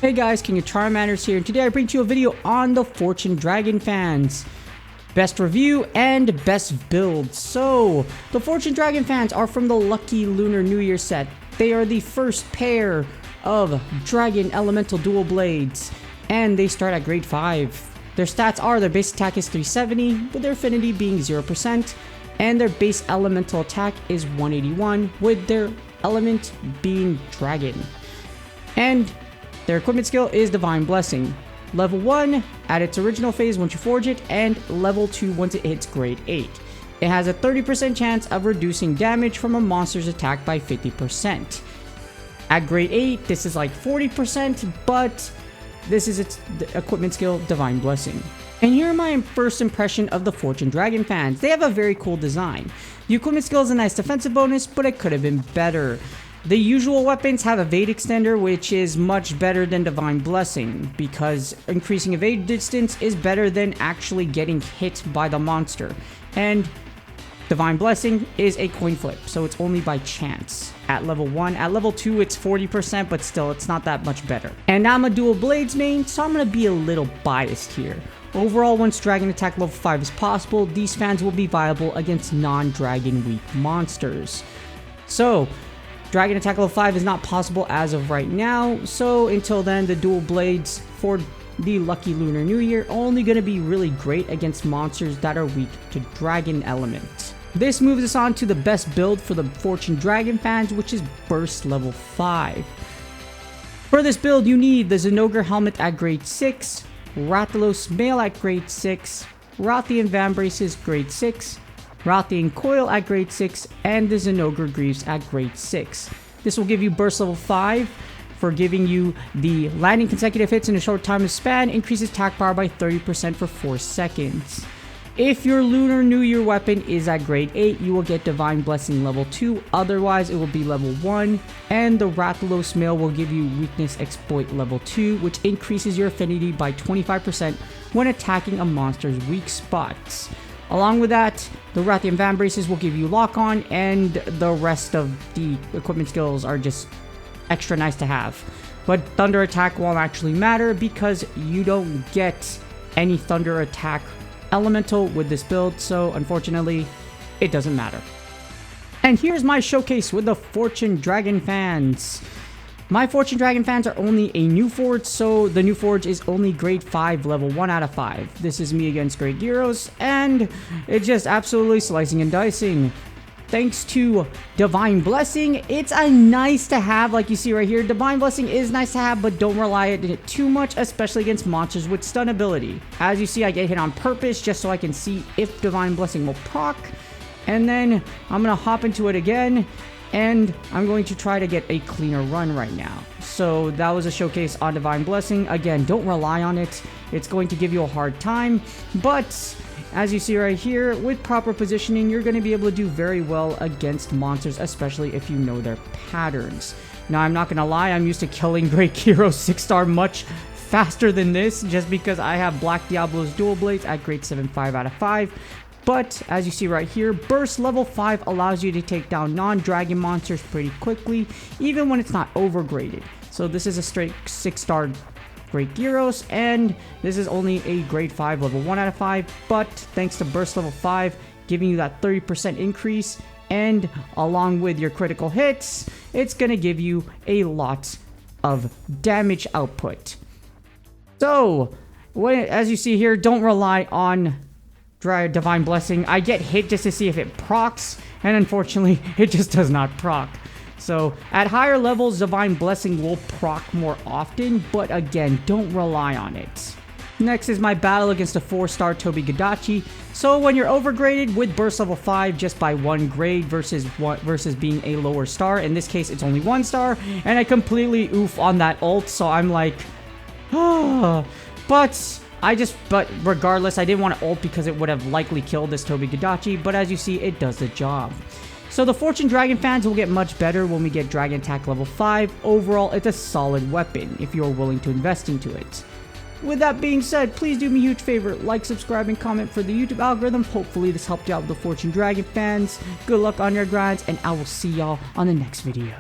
Hey guys, King of Charmanders here, and today I bring to you a video on the Fortune Dragon fans. Best review and best build. So, the Fortune Dragon fans are from the Lucky Lunar New Year set. They are the first pair of Dragon Elemental Dual Blades, and they start at grade 5. Their stats are, their base attack is 370, with their affinity being 0%, and their base elemental attack is 181, with their element being Dragon. And their equipment skill is Divine Blessing. Level 1 at its original phase once you forge it, and level 2 once it hits grade 8. It has a 30% chance of reducing damage from a monster's attack by 50%. At grade 8, this is like 40%, but this is its equipment skill, Divine Blessing. And here are my first impression of the Fortune Dragon fans. They have a very cool design. The equipment skill is a nice defensive bonus, but it could have been better. The usual weapons have evade extender, which is much better than Divine Blessing, because increasing evade distance is better than actually getting hit by the monster. And Divine Blessing is a coin flip, so it's only by chance at level 1. At level 2, it's 40%, but still, it's not that much better. And I'm a dual blades main, so I'm going to be a little biased here. Overall, once Dragon Attack level 5 is possible, these fans will be viable against non-Dragon weak monsters. So, Dragon Attack level 5 is not possible as of right now, so until then, the dual blades for the Lucky Lunar New Year are only going to be really great against monsters that are weak to Dragon Element. This moves us on to the best build for the Fortune Dragon fans, which is Burst level 5. For this build, you need the Zinogre Helmet at grade 6, Rathalos Mail at grade 6, Rathian Van Braces grade 6, Rathian Coil at grade 6, and the Zinogre Greaves at grade 6. This will give you Burst level 5 for giving you the landing consecutive hits in a short time of span, increases attack power by 30% for 4 seconds. If your Lunar New Year weapon is at grade 8, you will get Divine Blessing level 2, otherwise it will be level 1, and the Rathalos Mail will give you Weakness Exploit level 2, which increases your affinity by 25% when attacking a monster's weak spots. Along with that, the Rathian Van Braces will give you Lock On, and the rest of the equipment skills are just extra nice to have. But Thunder Attack won't actually matter because you don't get any Thunder Attack Elemental with this build, so unfortunately, it doesn't matter. And here's my showcase with the Fortune Dragon fans. My Fortune Dragon fans are only a new forge, so the new forge is only grade 5, level 1 out of 5. This is me against great heroes, and it's just absolutely slicing and dicing. Thanks to Divine Blessing, it's a nice to have, like you see right here. Divine Blessing is nice to have, but don't rely on it too much, especially against monsters with stun ability. As you see, I get hit on purpose just so I can see if Divine Blessing will proc. And then I'm going to hop into it again, and I'm going to try to get a cleaner run right now. So that was a showcase on Divine Blessing. Again, don't rely on it. It's going to give you a hard time, but as you see right here, with proper positioning, you're going to be able to do very well against monsters, especially if you know their patterns. Now, I'm not going to lie, I'm used to killing Great Hero 6-star much faster than this, just because I have Black Diablo's Dual Blades at grade 7, 5 out of 5. But, as you see right here, Burst level 5 allows you to take down non-dragon monsters pretty quickly, even when it's not overgraded. So this is a straight 6-star Great Gyros, and this is only a grade 5, level 1 out of 5, but thanks to Burst level 5, giving you that 30% increase, and along with your critical hits, it's going to give you a lot of damage output. So, as you see here, don't rely on Divine Blessing. I get hit just to see if it procs, and unfortunately, it just does not proc. So, at higher levels, Divine Blessing will proc more often, but again, don't rely on it. Next is my battle against a 4-star Tobi-Kadachi. So, when you're overgraded with Burst level 5 just by 1 grade versus being a lower star, in this case, it's only 1 star, and I completely oof on that ult, so I'm like, but regardless, I didn't want to ult because it would have likely killed this Tobi-Kadachi, but as you see, it does the job. So the Fortune Dragon fans will get much better when we get Dragon Attack level 5. Overall, it's a solid weapon if you're willing to invest into it. With that being said, please do me a huge favor, like, subscribe, and comment for the YouTube algorithm. Hopefully this helped you out with the Fortune Dragon fans. Good luck on your grinds, and I will see y'all on the next video.